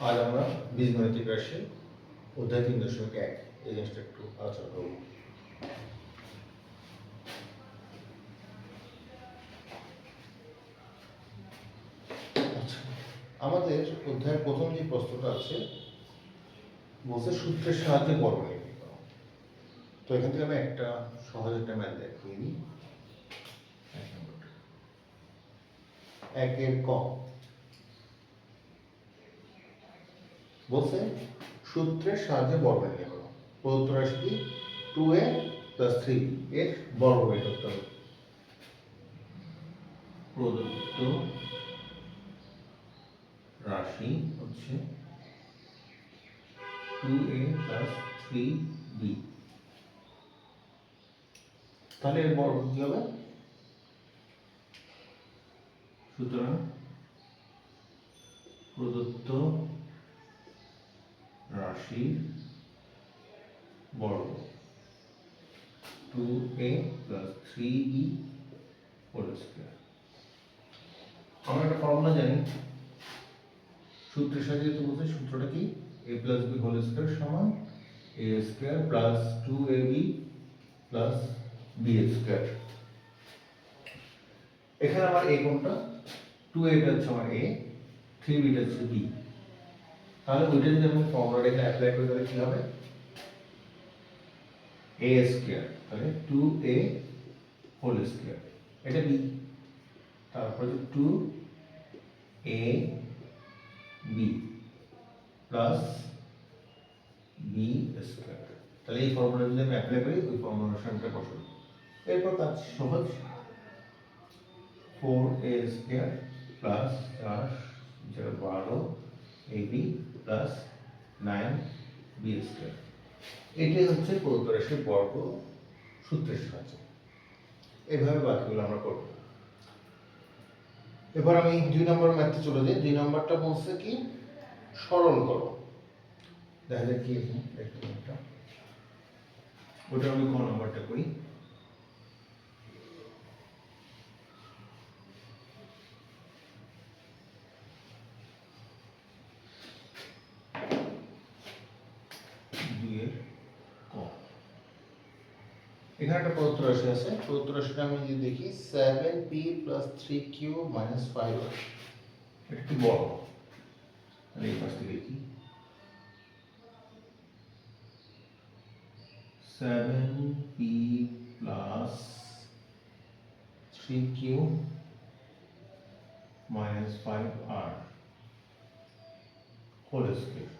আজ আমরা বীজগণিতিক রাশি অধ্যায় 3.1 এই জিনিসটা একটু আলোচনা করব। আচ্ছা, আমাদের অধ্যায়ের প্রথম যে প্রশ্নটা আছে বলছে সূত্রের সাহায্যে বর্গ নির্ণয় করো। তো এখান থেকে আমি একটা সহজ একটা ম্যাথ দেখিয়ে দিই। একের ক বলছে সূত্রের সাহায্যে বর্গ নির্ণয় করো। প্রদত্ত রাশি কি 2a + 3b এর বর্গ বের করতে হবে। প্রদত্ত রাশি হচ্ছে 2a + 3b, তাহলে এর বর্গ কি হবে? সুতরাং প্রদত্ত রাশির বর্গ 2a + 3b হোল স্কয়ার। আমরা একটা ফর্মুলা জানি, সূত্রের সাহায্যে তো বলতে সূত্রটা কি a + b হোল স্কয়ার সমান a square plus 2ab plus b square. এখানে আমার a কোনটা? 2a টা হচ্ছে আমার a, 3b টা হচ্ছে b। তাহলে ওইটা যদি আমি ফর্মুলাটা এখানে অ্যাপ্লাই করি তাহলে কি হবে? a স্কয়ার, তাহলে 2a হোল স্কয়ার, এটা b। তারপর 2ab প্লাস b স্কয়ার। তাহলে এই ফর্মুলা যদি আমি অ্যাপ্লাই করি ওই ফর্মুলার সংখ্যা বসাবো। এরপর কাজ সহজ, 4a square plus 4 12 ab plus 9b square. এটাই হচ্ছে প্রদত্ত রাশির বর্গ সূত্রের সাহায্যে। এভাবে বাকিগুলো আমরা করব। এবার আমি 2 নম্বর ম্যাথে চলে যাই। 2 নম্বরটা বলছে কি সরল করো। দেখা যাক কি এখানে একটা ওটা আমি কোন নাম্বারটা করি। এখানে একটা প্রদত্ত রাশি আছে। প্রদত্ত রাশিটা আমি যদি দেখি 7p + 3q - 5r, এটা কি বড়? তাহলে এই পাশ থেকে দেখি 7p + 3q - 5r whole square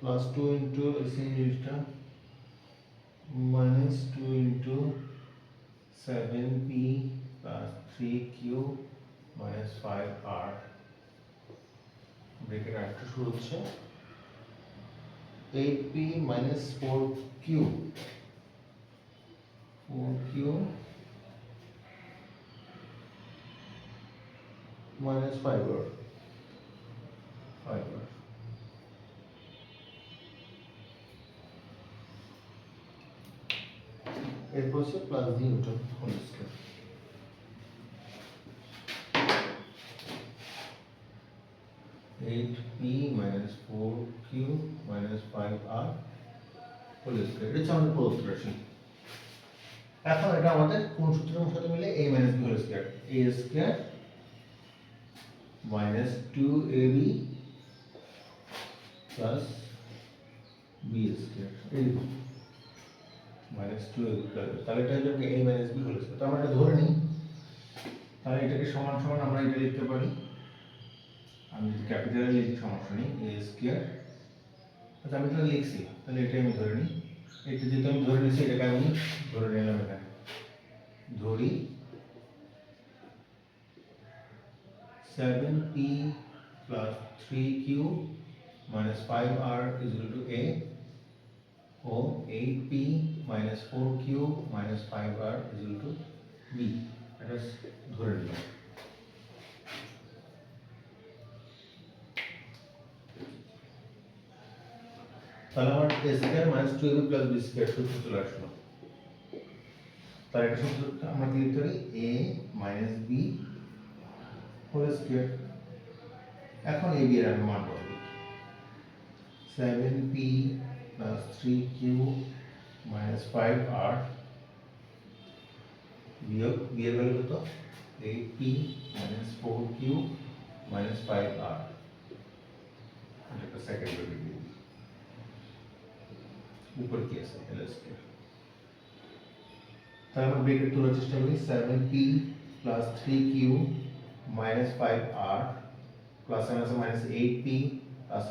plus 2 into same জিনিসটা minus 2 into 7p + 3q - 5r bracket আরেকটু শুরু হচ্ছে 8p - 4q - 5r এরপর হচ্ছে প্লাস দিয়ে Newton whole square. 8p - 4q - 5r whole square, এটা হচ্ছে আমাদের প্রদত্ত রাশি। এখন এটা আমাদের কোন সূত্রের সাথে মিলে? a - b whole square, a square minus 2ab plus b square, এই মাইনাস 2ab প্লাস, তাহলে এটা হচ্ছে a - b হোল স্কয়ার। তো আমরা এটা ধরে নিই, তাহলে এটাকে সমান সমান আমরা এটা লিখতে পারি, আমি যদি ক্যাপিটালে লিখি সমস্যা নেই, a স্কয়ার। আচ্ছা আমি এটা লিখছি, তাহলে এটাই আমি ধরে নিই। এটা যেহেতু আমি ধরে নিয়েছি এটাকে আমি ধরে নিলাম, এখানে ধরি 7p + 3q - 5r = a O 8p - 4q - 5r = b, এটা ধরে নিলাম। তাহলে আমার a square minus 2ab plus b square সূত্র চলে আসলো। তাহলে এটা সূত্র আমরা কি লিখতে পারি? a - b whole square. এখন a b এর আমি মান বসাবো 7p plus 3q minus 5r বিয়োগ b এর ভ্যালু কত 8p minus 4q minus 5r। এটা সেকেন্ড ভ্যালু দিয়ে দিই। উপর কি আছে হোল স্কয়ার। তাহলে আমরা ব্রেকেট তোলার চেষ্টা করি 7p plus 3q minus 5r plus minus 8p plus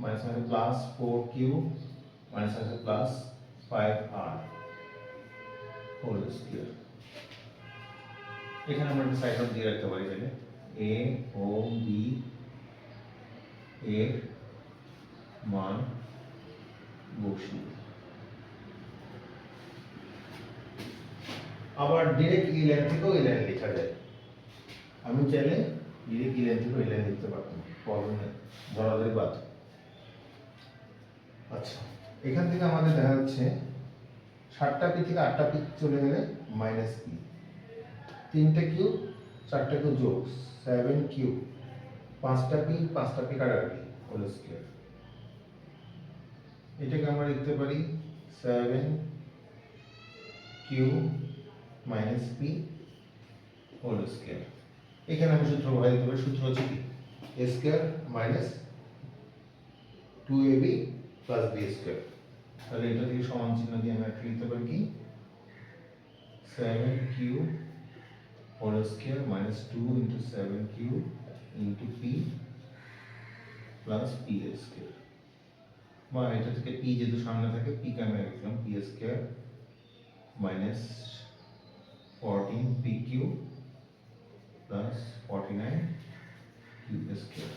minus plus 4q minus plus 5r whole square. এখানে আমরা একটা সাইড নোট দিয়ে রাখতে পারি তাহলে a ও b এর মান বসিয়ে আবার ডাইরেক্ট এই লাইন থেকেও এই লাইন লেখা যায়। আমি চাইলে ডাইরেক্ট এই লাইন থেকেও এই লাইন লিখতে পারতাম, প্রবলেম নেই, ধরাধরি বাদ। আচ্ছা, এখান থেকে আমাদের দেখা যাচ্ছে 7টা পি থেকে 8টা পি চলে গেলে মাইনাস পি, 3টা কিউব 4টা কিউব যোগ 7 কিউব, 5টা পি কাটাকাটি হোল স্কয়ার। এটাকে আমরা লিখতে পারি 7 cube minus P whole square. এখানে আমি সূত্র বসাই দিতে পারি, সূত্র হচ্ছে কি a square minus 2ab plus b square. তাহলে এটা থেকে সমান চিহ্ন দিয়ে আমরা লিখতে পারি কি 7 cube whole square minus 2 into 7 cube into p plus p square. বা এটা থেকে p যেহেতু সামনে থাকে p কে আমি লিখলাম p square minus 14 p cube plus 49 q square.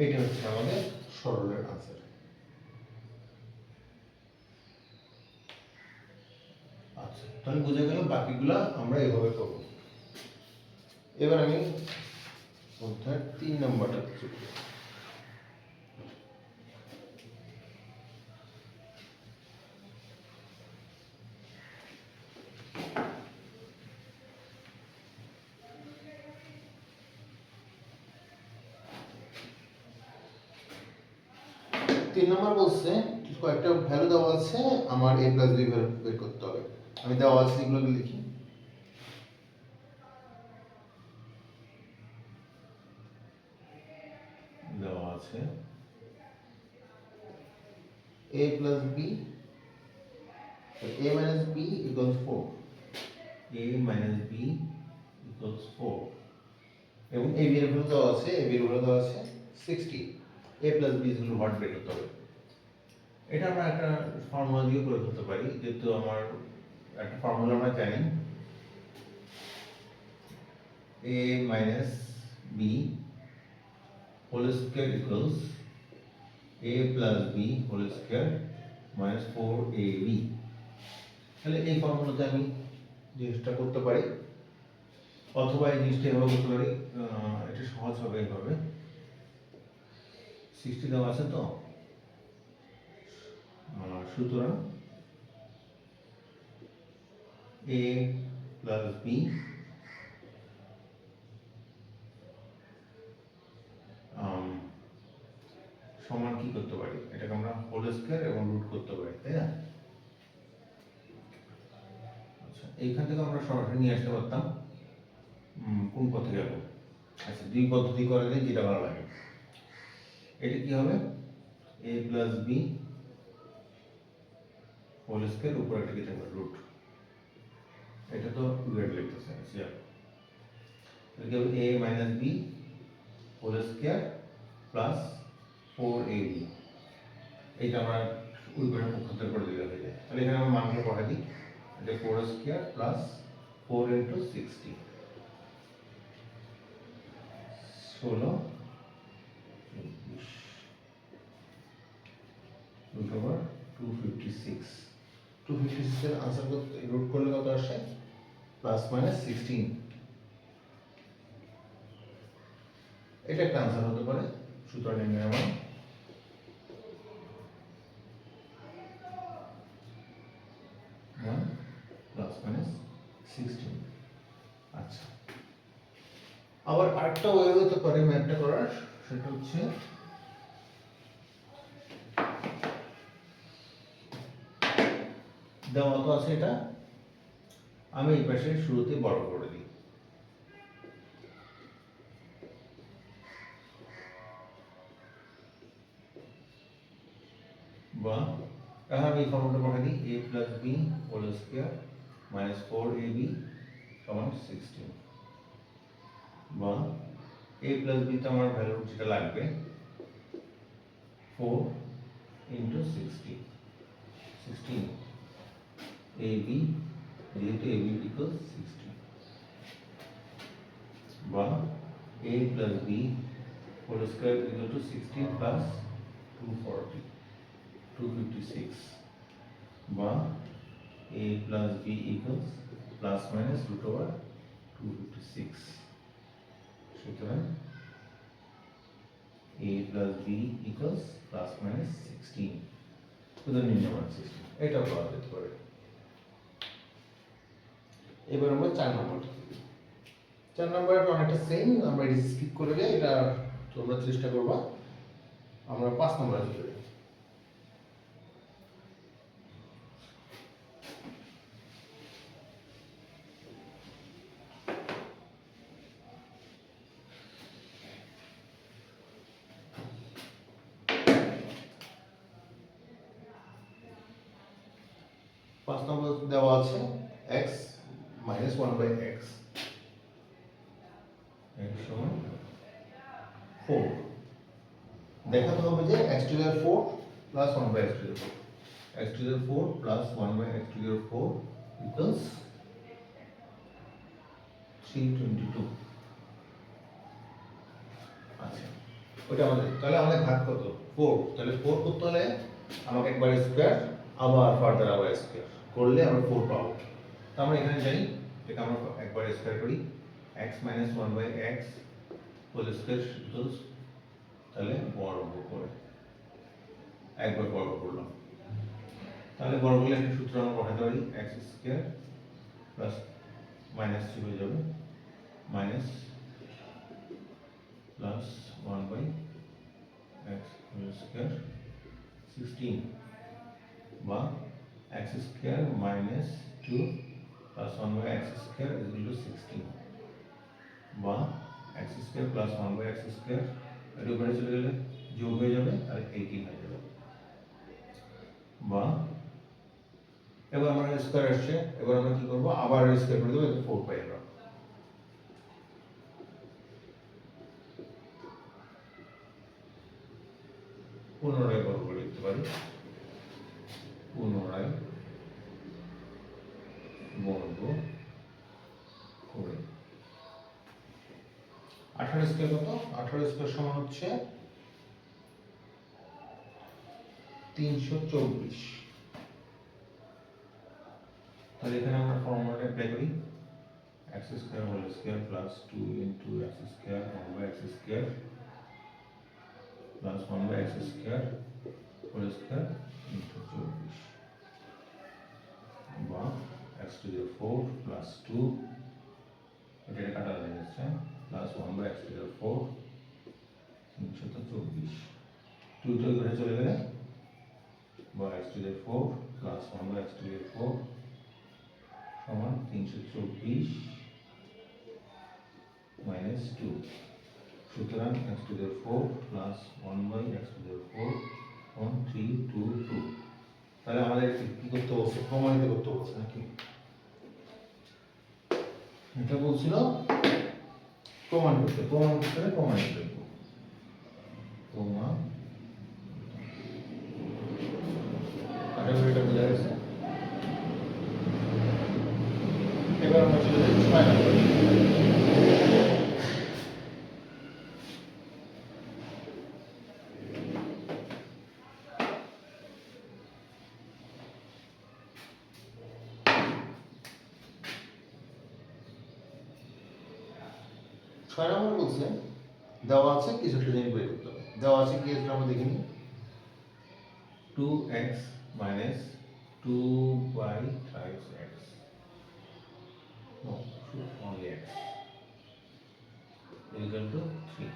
এটা হচ্ছে আমাদের সরলের আনসার। আচ্ছা, তাহলে বোঝা গেল বাকিগুলা আমরা এভাবে করব। এবার আমি অধ্যায় 3 নম্বরটা চলে যাব। তিন নম্বর বলছে কয়েকটা ভ্যালু দেওয়া আছে, আমার a প্লাস b বের করতে হবে। আমি দেওয়া আছে এগুলোকে লিখি। দেওয়া আছে a plus b, a minus b equals 4, a minus b equals 4, এবং a b এর ভ্যালু দেওয়া আছে, a b এর ভ্যালু দেওয়া আছে 60, a plus b এর হোয়াট বের করতে হবে। এটা আমরা একটা ফর্মুলা দিয়ে করে করতে পারি, যেহেতু আমার একটা ফর্মুলা আমরা জানি a minus b whole square equals a plus b whole square minus 4ab। তাহলে এই ফর্মুলাতে আমি জিনিসটা করতে পারি, অথবা এই জিনিসটা এভাবে করতে পারি। এটা সহজ হবে এইভাবে, 60 দেওয়া আছে তো, সুতরাং a প্লাস b সমান কি করতে পারি, এটাকে আমরা হোল স্কয়ার এবং রুট করতে পারি, তাই না? আচ্ছা, এইখান থেকে আমরা সরাসরি নিয়ে আসতে পারতাম কোন পথে গেল। আচ্ছা, দুই পদ্ধতি করে দিই, যেটা ভালো লাগে। এটা কি হবে a plus b whole square, উপরে একটা কি থাকবে রুট। এটা তো উইয়ার্ড লিখতেছে, আচ্ছা তাহলে কি হবে a minus b whole square plus 4ab। এইটা আমরা ওই করে পক্ষান্তর করে দিলে হয়ে যায়। তাহলে এখানে আমরা মানগুলো বসাই দিই, এটা 4 square plus 4 into 60 16 root over 256। 256 এর আনসার করতে রুট করলে কত আসে, প্লাস মাইনাস 16। এটা একটা আনসার হতে পারে। সুতরাং নির্ণয় আমার প্লাস মাইনাস 16। আচ্ছা, আবার আরেকটা ওয়ে হতে পারে ম্যাথটা করার, সেটা হচ্ছে দেওয়া তো আছে এটা, আমি এই পাশে শুরুতে বড় করে দিই, বা এখন আমি এই ফর্মুলাটা বসাই দিই, a plus b whole square minus 4ab সমান 16, বা a প্লাস b তে আমার ভ্যালু যেটা লাগবে 4 ইন্টু 16 ab, যেহেতু ab ইকুয়াল 16, বা a plus b whole square equal to 16 plus 240 256, বা a plus b equals plus minus root over 256, সুতরাং a plus b equals plus minus 16 to the নিম্নমান 16, এটা পাওয়া যেতে পারে। এবার আমরা 4 নম্বরটা অনেকটা সেম, আমরা এটা স্কিপ করে যাই, এটা তোমরা চেষ্টা করবা। আমরা 5 নম্বরে চলে যাই। 5 নম্বর দেওয়া আছে x minus 1 by x, x সমান 4, দেখাতে হবে যে x to the 4 plus 1 by x to the 4, x to the 4 plus 1 by x to the 4 equals 322। আচ্ছা, ওটা আমাদের, তাহলে আমাদের ঘাত কত 4, তাহলে 4 করতে হলে আমাকে একবার স্কয়ার আবার ফার্দার আবার স্কয়ার করলে আমরা 4 পাবো। তো আমরা এখানে যাই, এটা আমরা একবার স্কয়ার করি, x minus 1 by x whole square equals, তাহলে বর্গ করে একবার বর্গ করলাম, তাহলে বর্গের একটা সূত্র আমরা বসাতে পারি, x স্কয়ার প্লাস মাইনাস 3 হয়ে যাবে minus plus 1 by x whole square 16, বা x স্কয়ার minus 2 plus 1 by x square is equal to 16, বা x square plus 1 by x square এর উপরে চলে গেলে যোগ হয়ে যাবে আর 18 হয়ে যাবে, বা এবার আমরা স্কয়ার আসছে, এবার আমরা কি করব, আবার স্কয়ার করে দেব, এটা 4 পাই আমরা। পুনরায় বর্গ করে লিখতে পারি, পুনরায় বর্গ করে 18 স্কয়ার কত, 18 স্কয়ার সমান হচ্ছে 324। তাহলে এখানে আমরা ফর্মুলাটা অ্যাপ্লাই করি, x square whole square plus 2 into x square 1 by x square plus 1 by x square whole square into 24, বা x টু দি 4 প্লাস 2, এটা কাটা যাচ্ছে, plus 1 by x to the 4 324, 2 তো ঘরে চলে গেলে, বা x to the 4 plus 1 by x to the 4 সমান 324 মাইনাস 2, সুতরাং x to the 4 plus 1 by x to the 4 সমান 322। তাহলে আমাদের কি করতে বলছে, প্রমাণিত করতে বলছে নাকি, এটা বলছিল প্রমাণ করতে, প্রমাণিত লিখব, প্রমাণ, আশা করি এটা বোঝা গেছে। এবার আমরা চলে যাই 6 নম্বরে। 6 নম্বর বলছে দেওয়া আছে কিছু একটা জিনিস বের করতে হবে, দেওয়া আছে কি আছে আমরা দেখে নিই, 2x minus 2 by thrice x, no, only x, equal to 3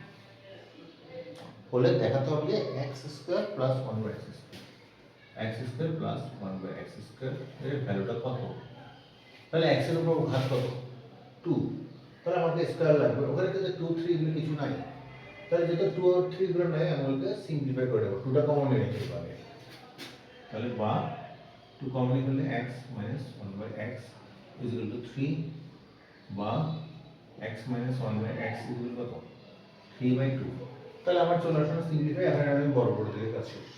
হলে দেখাতে হবে যে X square plus 1 by X square, X square plus 1 by X square এর ভ্যালুটা কত? তাহলে এক্স এর উপর ঘাত কত? 2, তাহলে আমাকে স্কোয়ার লাগবে, ওখানে কিন্তু 2 3 এগুলো কিছু নাই, তাহলে যেহেতু 2 আর 3 এগুলো নাই আমি ওকে সিম্পলিফাই করে দেবো, 2টা কমন নিয়ে নিতে পারে, তাহলে বা 2 কমন নিলে x minus 1 by x is equal to 3 বা x minus 1 by x is equal to কত? 3 by 2, তাহলে আমার চলে আসলো সিম্পলিফাই, এখানে আমি বড় বড় দিকে কাজ শেষ,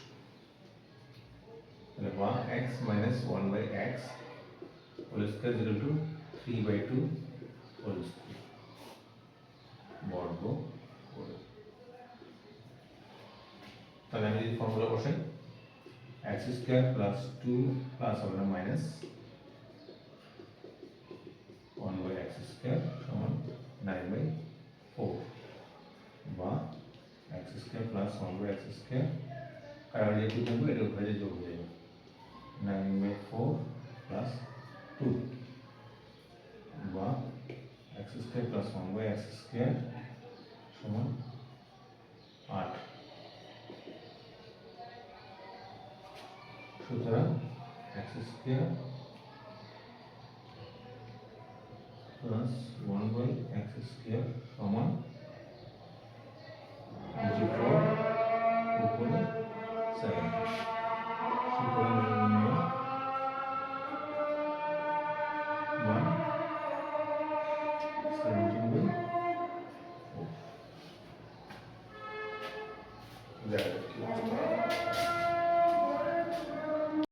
তাহলে বা x minus 1 by x whole square is equal to 3 by 2 whole square বর্গ করে, তাহলে আমি যদি ফর্মুলা বসাই x square plus 2 plus হবে না minus 1 by x square সমান 9 by 4 বা x square plus 1 by x square কারণ যে টু থাকবে এটা উপরে যোগ হয়ে যাবে 9 by 4 plus 2 বা x square plus 1 by x square সমান 8, সুতরাং x square plus 1 by x square সমান